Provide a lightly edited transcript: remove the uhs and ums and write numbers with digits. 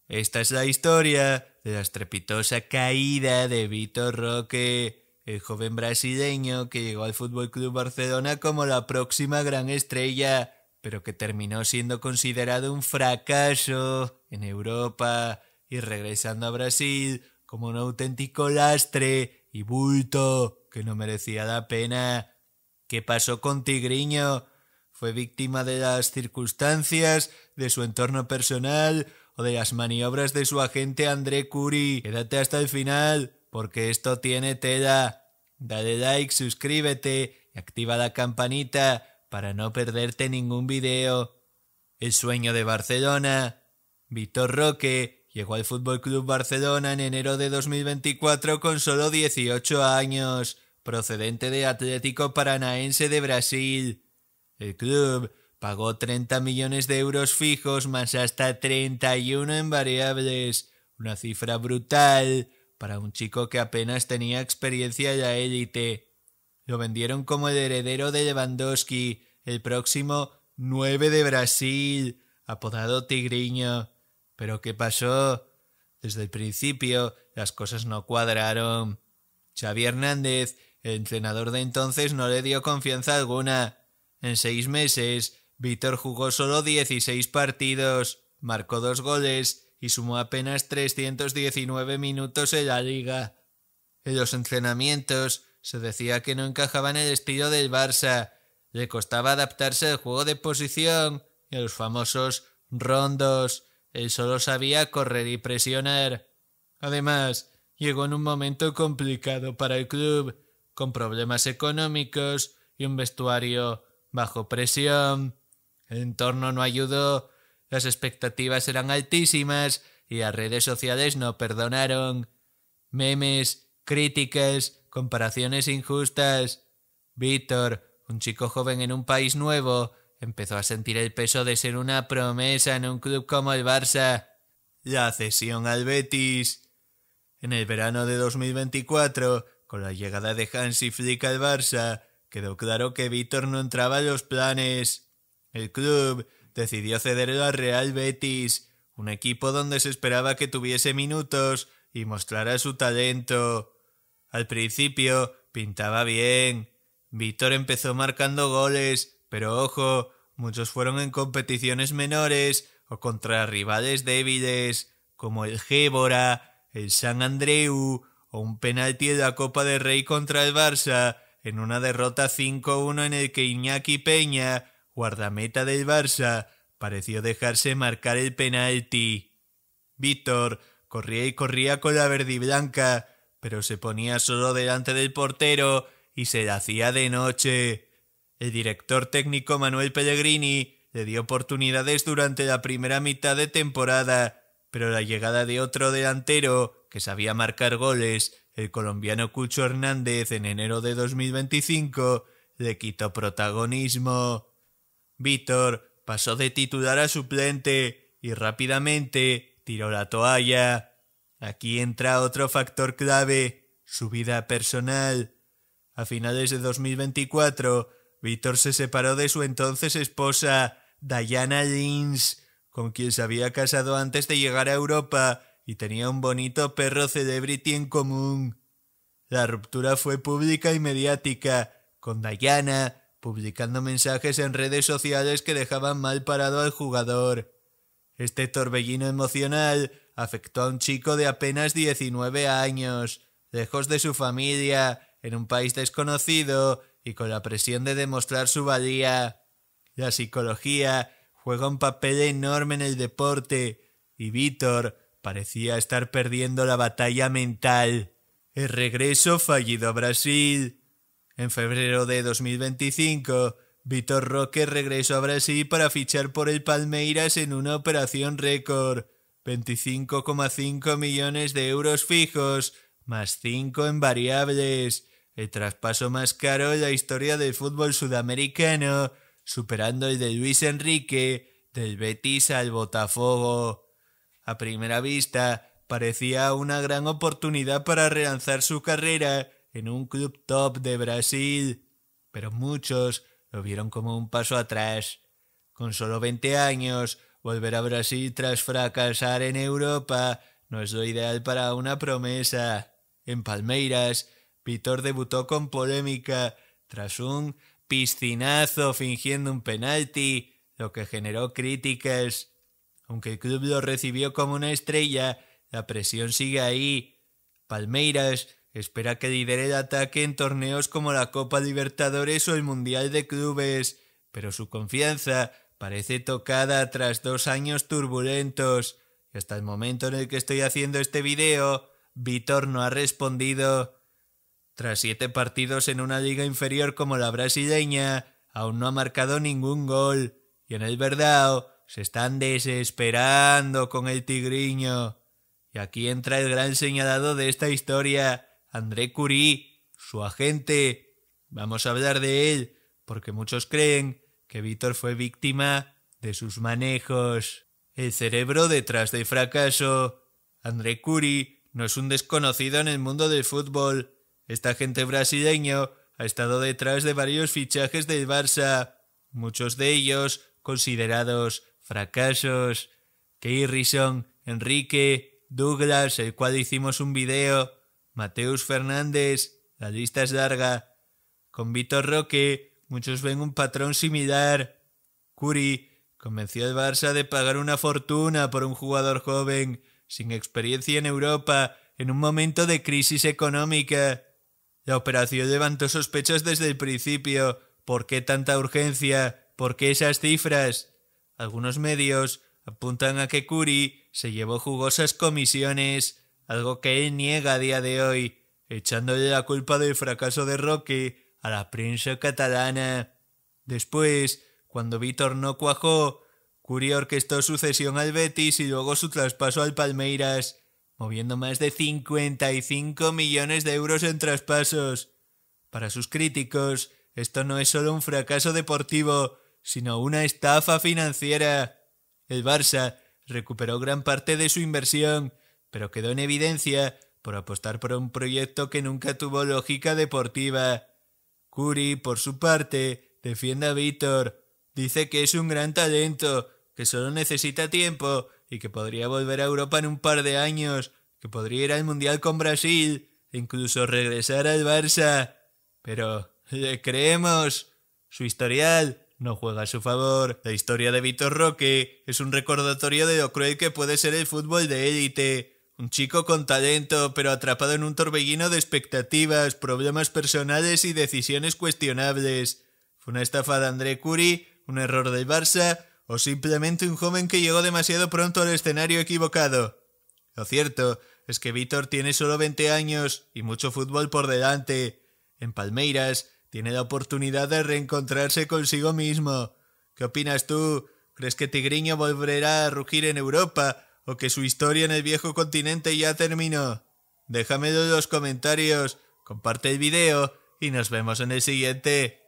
Esta es la historia de la estrepitosa caída de Vitor Roque, el joven brasileño que llegó al Fútbol Club Barcelona como la próxima gran estrella, pero que terminó siendo considerado un fracaso en Europa y regresando a Brasil como un auténtico lastre y bulto que no merecía la pena. ¿Qué pasó con Tigriño? ¿Fue víctima de las circunstancias, de su entorno personal o de las maniobras de su agente André Curi? Quédate hasta el final, porque esto tiene tela. Dale like, suscríbete y activa la campanita para no perderte ningún video. El sueño de Barcelona. Vitor Roque llegó al Fútbol Club Barcelona en enero de 2024 con solo 18 años, procedente de Atlético Paranaense de Brasil. El club pagó 30 millones de euros fijos más hasta 31 en variables, una cifra brutal para un chico que apenas tenía experiencia en la élite. Lo vendieron como el heredero de Lewandowski, el próximo 9 de Brasil, apodado Tigriño. ¿Pero qué pasó? Desde el principio las cosas no cuadraron. Xavi Hernández, el entrenador de entonces, no le dio confianza alguna. En 6 meses, Vítor jugó solo 16 partidos, marcó 2 goles y sumó apenas 319 minutos en la liga. En los entrenamientos se decía que no encajaba en el estilo del Barça, le costaba adaptarse al juego de posición y a los famosos rondos. Él solo sabía correr y presionar. Además, llegó en un momento complicado para el club, con problemas económicos y un vestuario bajo presión. El entorno no ayudó, las expectativas eran altísimas y las redes sociales no perdonaron. Memes, críticas, comparaciones injustas. Vítor, un chico joven en un país nuevo, empezó a sentir el peso de ser una promesa en un club como el Barça. La cesión al Betis. En el verano de 2024, con la llegada de Hansi Flick al Barça, quedó claro que Vítor no entraba en los planes. El club decidió cederlo al Real Betis, un equipo donde se esperaba que tuviese minutos y mostrara su talento. Al principio pintaba bien. Vítor empezó marcando goles, pero ojo, muchos fueron en competiciones menores o contra rivales débiles, como el Gébora, el San Andreu o un penalti en la Copa del Rey contra el Barça, en una derrota 5-1 en el que Iñaki Peña, guardameta del Barça, pareció dejarse marcar el penalti. Vítor corría y corría con la verdiblanca, pero se ponía solo delante del portero y se la hacía de noche. El director técnico Manuel Pellegrini le dio oportunidades durante la primera mitad de temporada, pero la llegada de otro delantero que sabía marcar goles, el colombiano Cucho Hernández, en enero de 2025, le quitó protagonismo. Vítor pasó de titular a suplente y rápidamente tiró la toalla. Aquí entra otro factor clave, su vida personal. A finales de 2024, Vítor se separó de su entonces esposa, Diana Lins, con quien se había casado antes de llegar a Europa y tenía un bonito perro celebrity en común. La ruptura fue pública y mediática, con Diana publicando mensajes en redes sociales que dejaban mal parado al jugador. Este torbellino emocional afectó a un chico de apenas 19 años, lejos de su familia, en un país desconocido y con la presión de demostrar su valía. La psicología juega un papel enorme en el deporte y Vítor parecía estar perdiendo la batalla mental. El regreso fallido a Brasil. En febrero de 2025, Vitor Roque regresó a Brasil para fichar por el Palmeiras en una operación récord. 25,5 millones de euros fijos, más 5 en variables. El traspaso más caro en la historia del fútbol sudamericano, superando el de Luis Enrique, del Betis al Botafogo. A primera vista, parecía una gran oportunidad para relanzar su carrera en un club top de Brasil, pero muchos lo vieron como un paso atrás. Con solo 20 años, volver a Brasil tras fracasar en Europa no es lo ideal para una promesa. En Palmeiras, Vítor debutó con polémica tras un piscinazo fingiendo un penalti, lo que generó críticas. Aunque el club lo recibió como una estrella, la presión sigue ahí. Palmeiras espera que lidere el ataque en torneos como la Copa Libertadores o el Mundial de Clubes, pero su confianza parece tocada tras 2 años turbulentos, y hasta el momento en el que estoy haciendo este video, Vítor no ha respondido. Tras 7 partidos en una liga inferior como la brasileña, aún no ha marcado ningún gol, y en el Verdão se están desesperando con el tigriño. Y aquí entra el gran señalado de esta historia, André Curí, su agente. Vamos a hablar de él, porque muchos creen que Vítor fue víctima de sus manejos. El cerebro detrás del fracaso. André Curí no es un desconocido en el mundo del fútbol. Este agente brasileño ha estado detrás de varios fichajes del Barça, muchos de ellos considerados fracasos. Keirson, Enrique, Douglas, el cual hicimos un video, Mateus Fernández, la lista es larga. Con Vitor Roque, muchos ven un patrón similar. Curí convenció al Barça de pagar una fortuna por un jugador joven, sin experiencia en Europa, en un momento de crisis económica. La operación levantó sospechas desde el principio. ¿Por qué tanta urgencia? ¿Por qué esas cifras? Algunos medios apuntan a que Curí se llevó jugosas comisiones, algo que él niega a día de hoy, echándole la culpa del fracaso de Roque a la prensa catalana. Después, cuando Vítor no cuajó, Curí orquestó su cesión al Betis y luego su traspaso al Palmeiras, moviendo más de 55 millones de euros en traspasos. Para sus críticos, esto no es solo un fracaso deportivo, sino una estafa financiera. El Barça recuperó gran parte de su inversión, pero quedó en evidencia por apostar por un proyecto que nunca tuvo lógica deportiva. Curí, por su parte, defiende a Vítor. Dice que es un gran talento, que solo necesita tiempo y que podría volver a Europa en un par de años, que podría ir al Mundial con Brasil e incluso regresar al Barça. Pero ¿le creemos? Su historial no juega a su favor. La historia de Vítor Roque es un recordatorio de lo cruel que puede ser el fútbol de élite. Un chico con talento, pero atrapado en un torbellino de expectativas, problemas personales y decisiones cuestionables. ¿Fue una estafa de André Curí, un error del Barça o simplemente un joven que llegó demasiado pronto al escenario equivocado? Lo cierto es que Vítor tiene solo 20 años y mucho fútbol por delante. En Palmeiras tiene la oportunidad de reencontrarse consigo mismo. ¿Qué opinas tú? ¿Crees que Tigriño volverá a rugir en Europa o que su historia en el viejo continente ya terminó? Déjamelo en los comentarios, comparte el video y nos vemos en el siguiente.